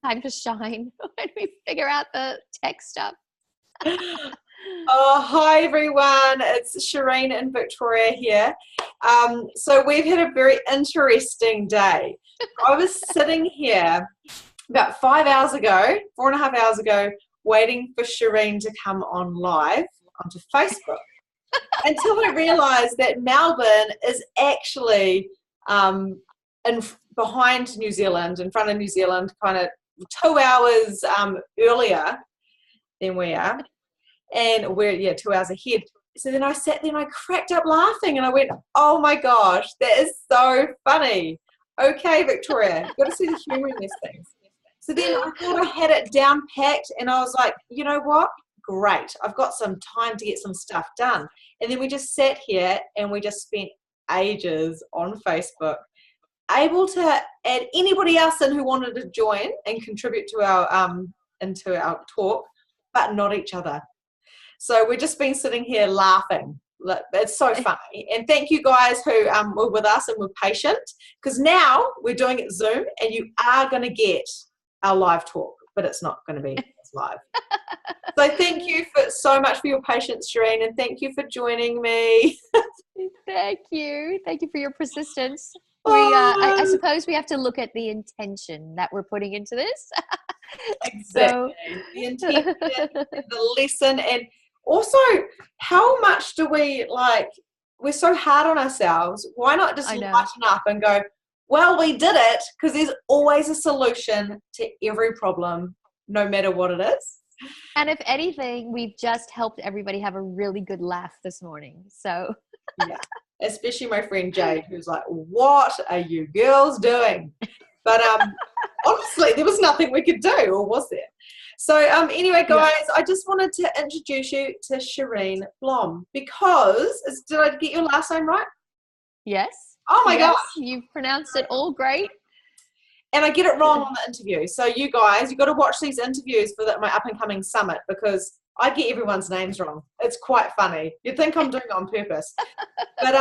time to shine when we figure out the tech stuff. Oh, hi everyone. It's Shireen and Victoria here. So we've had a very interesting day. I was sitting here about 5 hours ago, 4.5 hours ago, waiting for Shireen to come on live onto Facebook until I realized that Melbourne is actually in behind New Zealand, in front of New Zealand, kind of 2 hours earlier than we are. And we're 2 hours ahead. So then I sat there and I cracked up laughing and I went, oh my gosh, that is so funny. Okay, Victoria, you've got to see the humor in these things. So then I thought I had it down packed and I was like, you know what? Great. I've got some time to get some stuff done. And then we just sat here and we just spent ages on Facebook, able to add anybody else in who wanted to join and contribute to our into our talk, but not each other. So we've just been sitting here laughing. It's so funny. And thank you guys who were with us and were patient, because now we're doing it Zoom and you are going to get our live talk, but it's not going to be live. So thank you so much for your patience, Shireen, and thank you for joining me. Thank you. Thank you for your persistence. I suppose we have to look at the intention that we're putting into this. Exactly. So, the intention, the lesson, and also how much do we we're so hard on ourselves. Why not just lighten up and go, well, we did it, because there's always a solution to every problem, no matter what it is. And if anything, we've just helped everybody have a really good laugh this morning. So yeah, especially my friend Jade, who's like, what are you girls doing? But honestly, there was nothing we could do, or was there? So anyway, guys, I just wanted to introduce you to Shireen Blom, because, did I get your last name right? Yes. Oh my gosh. You've pronounced it all great. And I get it wrong on the interview. So you guys, you've got to watch these interviews for my up-and-coming summit, because I get everyone's names wrong. It's quite funny. You'd think I'm doing it on purpose. But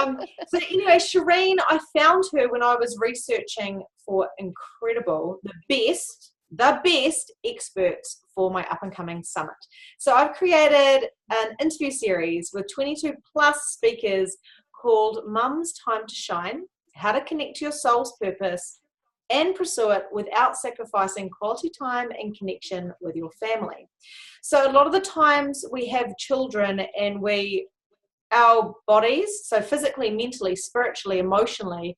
so anyway, Shireen, I found her when I was researching for Incredible, the best experts for my up-and-coming summit. So I've created an interview series with 22 plus speakers called Mum's Time to Shine: How to Connect to Your Soul's Purpose and Pursue It Without Sacrificing Quality Time and Connection with Your Family. So a lot of the times we have children and our bodies, so physically, mentally, spiritually, emotionally,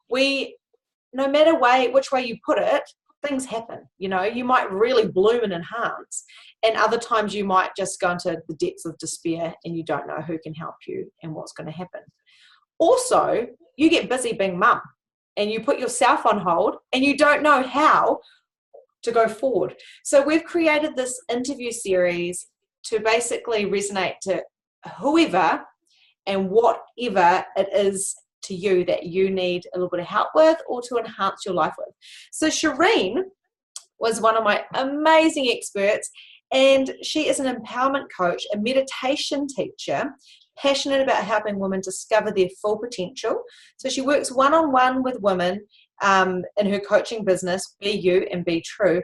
no matter which way you put it, things happen. You might really bloom and enhance, and other times you might just go into the depths of despair and you don't know who can help you and what's going to happen. Also, you get busy being mum and you put yourself on hold and you don't know how to go forward. So we've created this interview series to basically resonate to whoever and whatever it is to you that you need a little bit of help with or to enhance your life with. So Shireen was one of my amazing experts, and she is an empowerment coach, a meditation teacher, passionate about helping women discover their full potential. So she works one-on-one with women in her coaching business, Be You and Be True.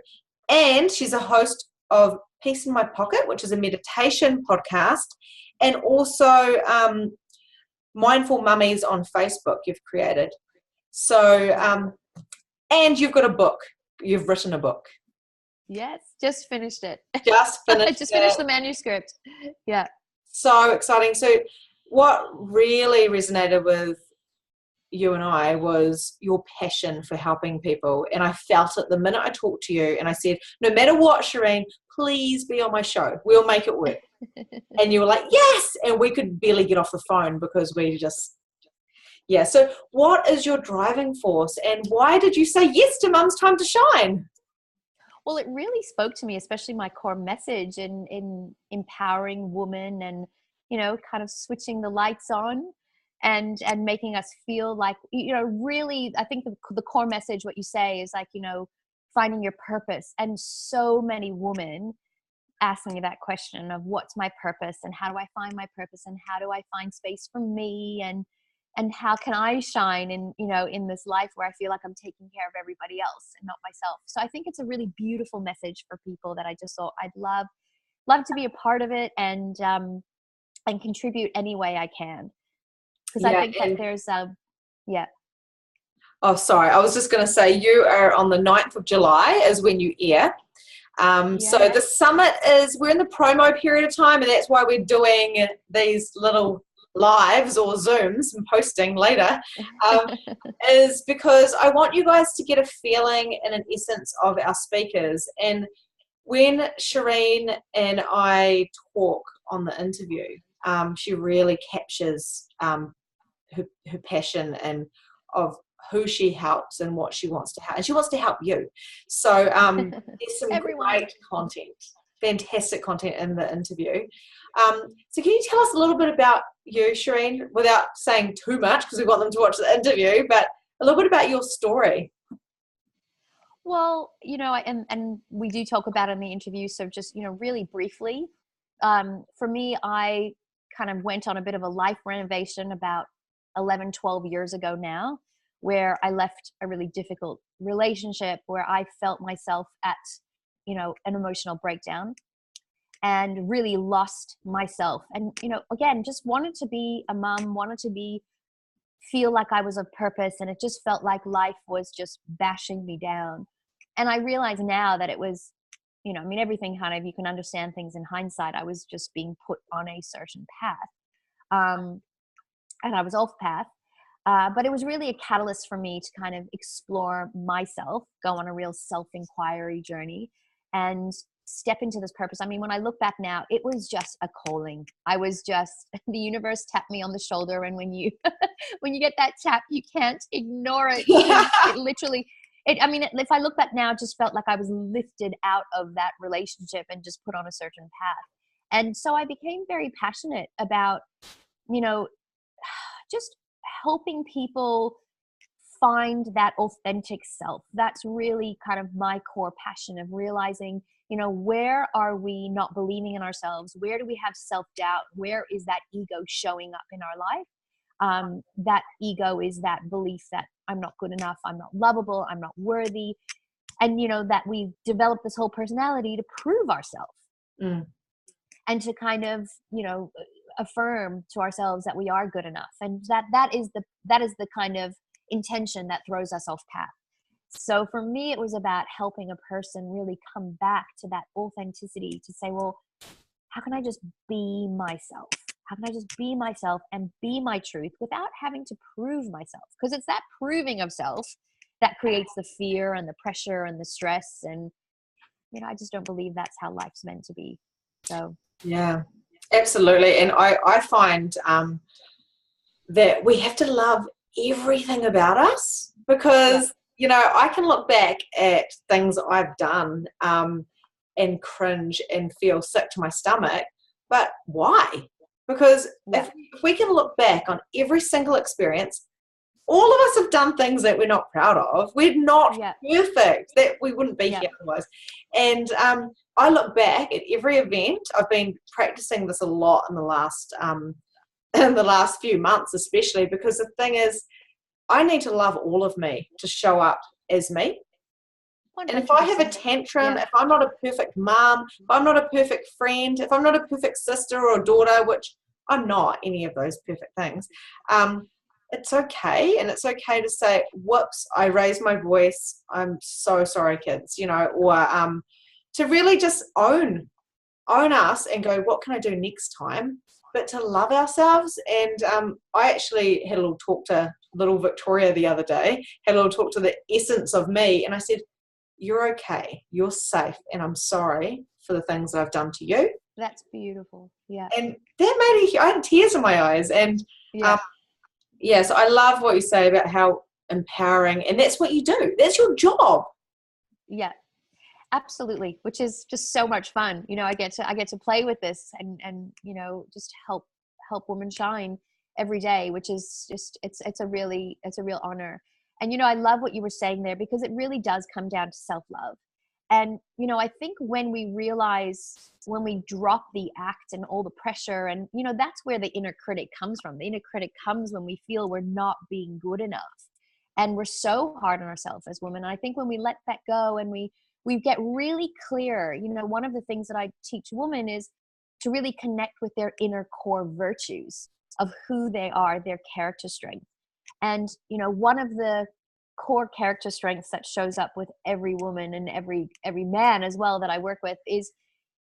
And she's a host of Peace in My Pocket, which is a meditation podcast, and also Mindful Mummies on Facebook you've created. So, and you've got a book. You've written a book. Yes, just finished it. Just finished the manuscript. Yeah. So exciting. So what really resonated with you and I was your passion for helping people. And I felt it the minute I talked to you and I said, no matter what, Shireen, please be on my show. We'll make it work. And you were like, yes. And we could barely get off the phone because we just, So what is your driving force and why did you say yes to Mum's Time to Shine? Well, it really spoke to me, especially my core message in empowering women and, kind of switching the lights on and making us feel like, really, I think the core message, what you say is like, finding your purpose. And so many women ask me that question of what's my purpose and how do I find my purpose and how do I find space for me? And, and how can I shine in, you know, in this life where I feel like I'm taking care of everybody else and not myself. So I think it's a really beautiful message for people that I just thought I'd love to be a part of it, and contribute any way I can. Because I Yeah. think that there's yeah. Oh, sorry. I was just going to say you are on the 9th of July is when you air. So Yeah. the summit we're in the promo period of time, and that's why we're doing these little lives or Zooms and posting later, is because I want you guys to get a feeling and an essence of our speakers. And when Shireen and I talk on the interview, she really captures her passion and of who she helps and what she wants to help, and she wants to help you. So there's some Everyone. great content, fantastic content in the interview. So can you tell us a little bit about you, Shireen, without saying too much because we want them to watch the interview, but a little bit about your story? Well, you know, and we do talk about it in the interview. So just, you know, really briefly, for me, I kind of went on a bit of a life renovation about 11, 12 years ago now, where I left a really difficult relationship where I felt myself at, you know, an emotional breakdown and really lost myself. And, you know, again, just wanted to be a mom, wanted to feel like I was of purpose, and it just felt like life was just bashing me down. And I realize now that it was, you know, I mean, everything kind of, you can understand things in hindsight. I was just being put on a certain path. And I was off path. But it was really a catalyst for me to kind of explore myself, go on a real self-inquiry journey, and step into this purpose. I mean, when I look back now, it was just a calling. I was just, the universe tapped me on the shoulder, and when you when you get that tap, you can't ignore it. It literally, I mean, if I look back now, it just felt like I was lifted out of that relationship and just put on a certain path. And so I became very passionate about, you know, just helping people find that authentic self. That's really kind of my core passion of realizing, you know, where are we not believing in ourselves? Where do we have self-doubt? Where is that ego showing up in our life? That ego is that belief that I'm not good enough, I'm not lovable, I'm not worthy. And, you know, that we develop this whole personality to prove ourselves. And to kind of, you know, affirm to ourselves that we are good enough, and that is the kind of intention that throws us off path. So for me, it was about helping a person really come back to that authenticity, to say, well, how can I just be myself? How can I just be myself and be my truth without having to prove myself? Because it's that proving of self that creates the fear and the pressure and the stress. And, you know, I just don't believe that's how life's meant to be. So Yeah, absolutely. And I find that we have to love everything about us, because, you know, I can look back at things I've done and cringe and feel sick to my stomach. But why? Because if we can look back on every single experience, all of us have done things that we're not proud of. We're not perfect. That we wouldn't be here otherwise. And I look back at every event. I've been practicing this a lot in the last few months, especially because the thing is, I need to love all of me to show up as me. 100%. And if I have a tantrum, if I'm not a perfect mom, if I'm not a perfect friend, if I'm not a perfect sister or daughter, which I'm not any of those perfect things, it's okay. And it's okay to say, whoops, I raised my voice, I'm so sorry, kids, you know, or to really just own us and go, what can I do next time? But to love ourselves. And I actually had a little talk to little Victoria the other day, had a little talk to the essence of me, and I said, you're okay, you're safe, and I'm sorry for the things that I've done to you. That's beautiful. Yeah. And that made I had tears in my eyes. And so I love what you say about how empowering, and that's what you do. That's your job. Yeah, absolutely. Which is just so much fun. You know, I get to play with this and you know, just help women shine every day, which is just, it's a real honor. And, you know, I love what you were saying there, because it really does come down to self-love. And, you know, I think when we realize, when we drop the act and all the pressure, and, you know, that's where the inner critic comes from. The inner critic comes when we feel we're not being good enough. And we're so hard on ourselves as women. And I think when we let that go and we get really clear, you know, one of the things that I teach women is to really connect with their inner core virtues of who they are, their character strength. And, you know, one of the core character strengths that shows up with every woman and every man as well that I work with is,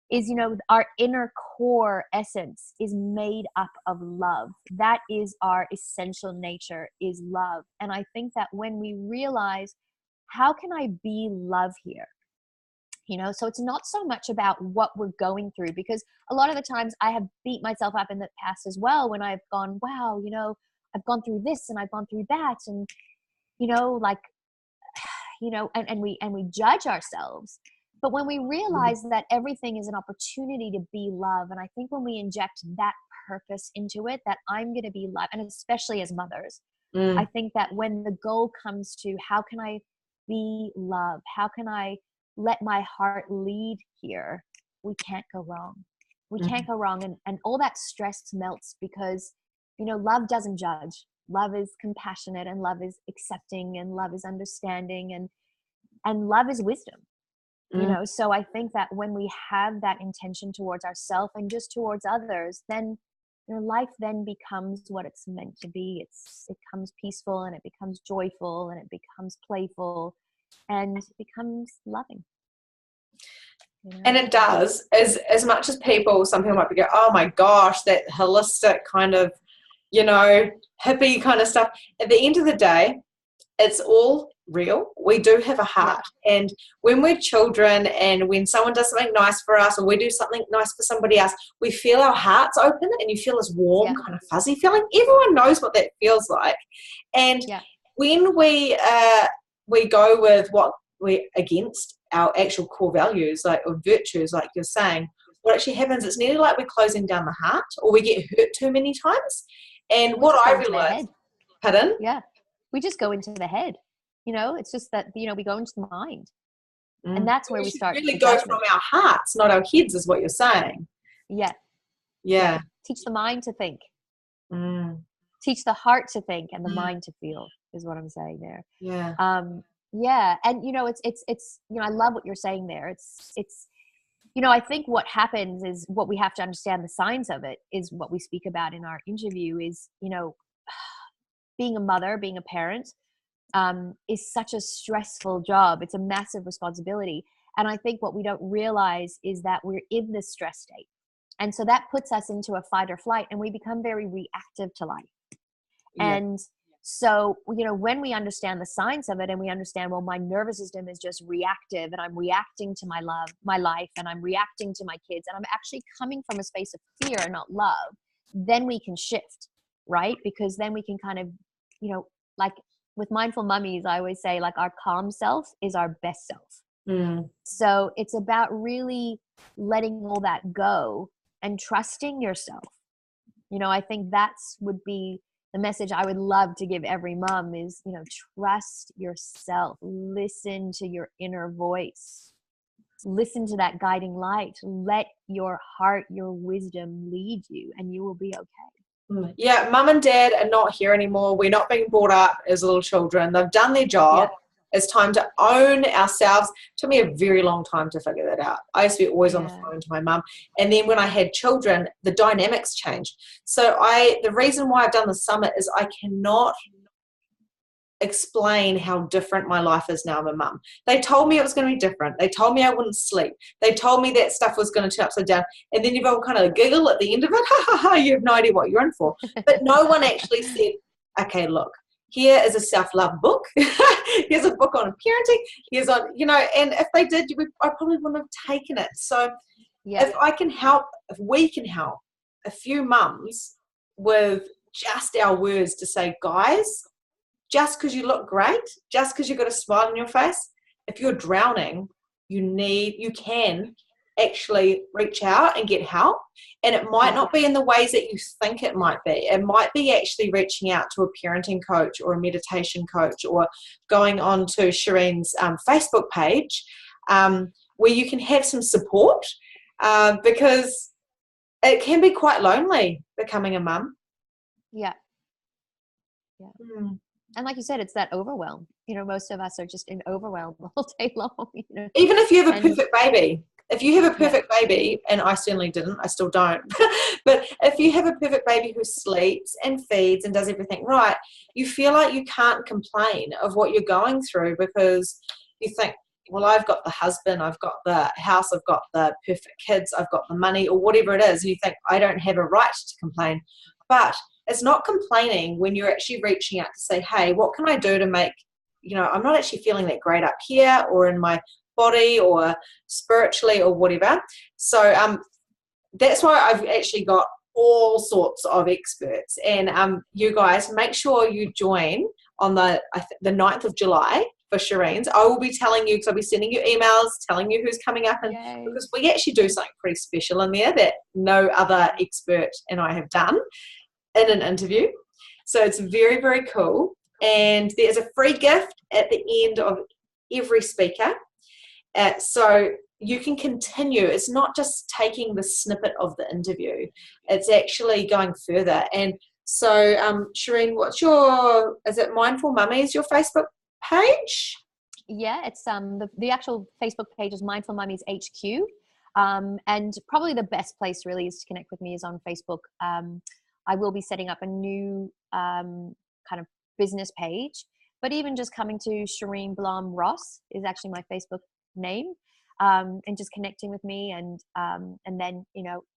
you know, our inner core essence is made up of love. That is our essential nature, is love. And I think that when we realize, how can I be love here? You know, so it's not so much about what we're going through, because a lot of the times I have beat myself up in the past as well, when I've gone, wow, you know, I've gone through this and I've gone through that. And, you know, like, you know, and we judge ourselves. But when we realize that everything is an opportunity to be love, and I think when we inject that purpose into it, that I'm going to be love, and especially as mothers, I think that when the goal comes to, how can I be love? How can I let my heart lead here? We can't go wrong. We can't go wrong. And all that stress melts, because, you know, love doesn't judge. Love is compassionate, and love is accepting, and love is understanding, and love is wisdom. You know, so I think that when we have that intention towards ourselves and just towards others, then your life then becomes what it's meant to be. It becomes peaceful, and it becomes joyful, and it becomes playful, and it becomes loving. You know? And it does, as much as some people might be go, oh my gosh, that holistic kind of, you know, hippie kind of stuff. At the end of the day, it's all real. We do have a heart. And when we're children, and when someone does something nice for us, or we do something nice for somebody else, we feel our hearts open, and you feel this warm, kind of fuzzy feeling. Everyone knows what that feels like. And when we go with what we're against, our actual core values, like, or virtues, like you're saying, what actually happens, it's nearly like we're closing down the heart, or we get hurt too many times. And what I realized, pardon? Yeah. We just go into the head, you know, it's just that, you know, we go into the mind, and that's where we start. Really go from our hearts, not our heads, is what you're saying. Yeah. Teach the mind to think. Teach the heart to think, and the mind to feel, is what I'm saying there. And you know, it's you know, I love what you're saying there. It's you know, I think what happens is, what we have to understand, the signs of it is what we speak about in our interview, is, you know, being a mother, being a parent, is such a stressful job. It's a massive responsibility. And I think what we don't realize is that we're in this stress state. And so that puts us into a fight or flight, and we become very reactive to life. And so, you know, when we understand the signs of it, and we understand, well, my nervous system is just reactive, and I'm reacting to my life, and I'm reacting to my kids, and I'm actually coming from a space of fear and not love, then we can shift, right? Because then we can kind of, you know, like with Mindful Mummies, I always say, like, our calm self is our best self. So it's about really letting all that go and trusting yourself. You know, I think that's would be the message I would love to give every mom is, you know, trust yourself. Listen to your inner voice. Listen to that guiding light. Let your heart, your wisdom lead you, and you will be okay. Yeah, mum and dad are not here anymore. We're not being brought up as little children. They've done their job. It's time to own ourselves. It took me a very long time to figure that out. I used to be always on the phone to my mum. And then when I had children, the dynamics changed. So the reason why I've done the summit is I cannot explain how different my life is now. I'm a mum. They told me it was going to be different. They told me I wouldn't sleep. They told me that stuff was going to turn upside down. And then you've all kind of giggle at the end of it. Ha ha ha, you have no idea what you're in for. But no one actually said, okay, look, here is a self-love book. Here's a book on parenting. Here's on, you know, and if they did, I probably wouldn't have taken it. So if we can help a few mums with just our words to say, guys, just because you look great, just because you've got a smile on your face, if you're drowning, you can actually reach out and get help. And it might not be in the ways that you think it might be. It might be actually reaching out to a parenting coach or a meditation coach, or going on to Shireen's Facebook page where you can have some support, because it can be quite lonely becoming a mum. Yeah. And like you said, it's that overwhelm. Most of us are just in overwhelm the whole day long. Even if you have a perfect baby. If you have a perfect baby, and I certainly didn't, I still don't, but if you have a perfect baby who sleeps and feeds and does everything right, you feel like you can't complain of what you're going through, because you think, well, I've got the husband, I've got the house, I've got the perfect kids, I've got the money, or whatever it is, and you think, I don't have a right to complain. But it's not complaining when you're actually reaching out to say, hey, what can I do to make, I'm not actually feeling that great up here or in my body or spiritually or whatever. So that's why I've actually got all sorts of experts. And you guys, make sure you join on the 9th of July for Shireen's. I will be telling you, because I'll be sending you emails telling you who's coming up, and because we actually do something pretty special in there that no other expert and I have done in an interview. So it's very, very cool. And there's a free gift at the end of every speaker. So you can continue. It's not just taking the snippet of the interview. It's actually going further. And so, Shireen, is it Mindful Mummies, your Facebook page? Yeah, it's the actual Facebook page is Mindful Mummies HQ. And probably the best place really is to connect with me is on Facebook. I will be setting up a new kind of business page, but even just coming to Shireen Blom Ross is actually my Facebook name, and just connecting with me, and then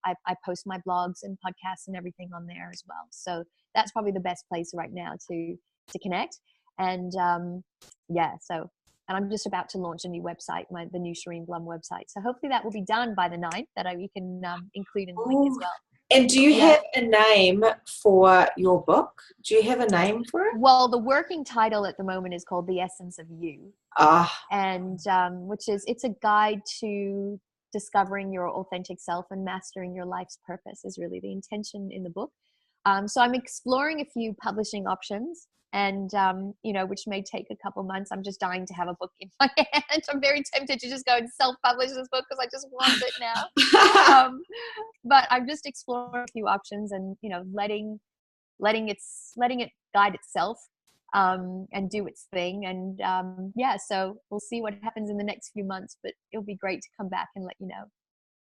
I post my blogs and podcasts and everything on there as well. So that's probably the best place right now to connect. And and I'm just about to launch a new website, the new Shireen Blum website. So hopefully that will be done by the 9th, that we can include in the link as well. And do you have a name for your book? Do you have a name for it? Well, the working title at the moment is called The Essence of You. And it's a guide to discovering your authentic self and mastering your life's purpose is really the intention in the book. So I'm exploring a few publishing options, and which may take a couple months. I'm just dying to have a book in my hand. I'm very tempted to just go and self-publish this book because I just want it now. But I'm just exploring a few options, and letting it guide itself, and do its thing. And so we'll see what happens in the next few months, but it'll be great to come back and let you know.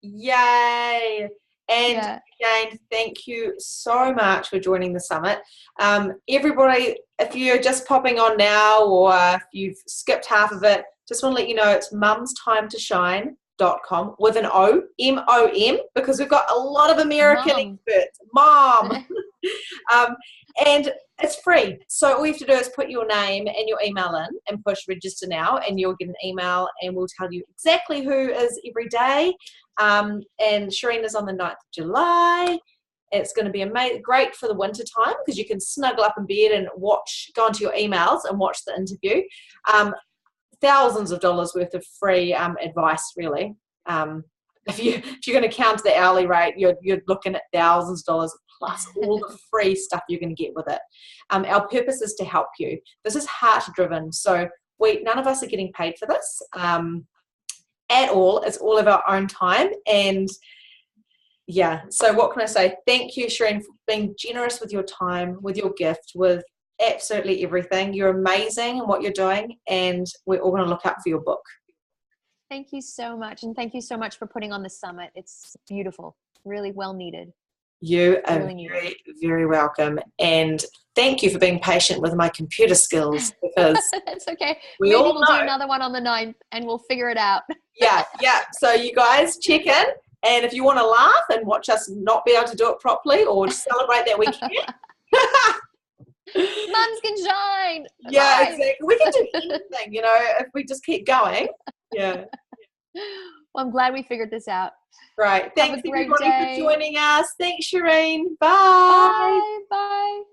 Yay! And again, thank you so much for joining the summit. Everybody, if you're just popping on now, or if you've skipped half of it, just want to let you know it's mumstimetosshine.com with an O, M-O-M, because we've got a lot of American experts. Mom. And it's free. So all you have to do is put your name and your email in and push register now, and you'll get an email, and we'll tell you exactly who is every day. And Shireen is on the 9th of July. It's going to be great for the winter time, because you can snuggle up in bed and go onto your emails and watch the interview. Thousands of dollars worth of free advice, really. If you're going to count the hourly rate, you're looking at thousands of dollars plus all the free stuff you're going to get with it. Our purpose is to help you. This is heart-driven, so none of us are getting paid for this at all. It's all of our own time. And so what can I say? Thank you, Shireen, for being generous with your time, with your gift, with absolutely everything. You're amazing in what you're doing, and we're all going to look out for your book. Thank you so much. And thank you so much for putting on the summit. It's beautiful, really well needed. You are very, very welcome. And thank you for being patient with my computer skills, because that's okay. Maybe we'll do another one on the 9th and we'll figure it out. Yeah. So you guys check in. And if you want to laugh and watch us not be able to do it properly, or celebrate that we can. Mums can shine. Yeah, exactly. We can do anything, if we just keep going. Yeah. Well, I'm glad we figured this out. Right. Thanks everybody for joining us. Thanks, Shireen. Bye. Bye. Bye.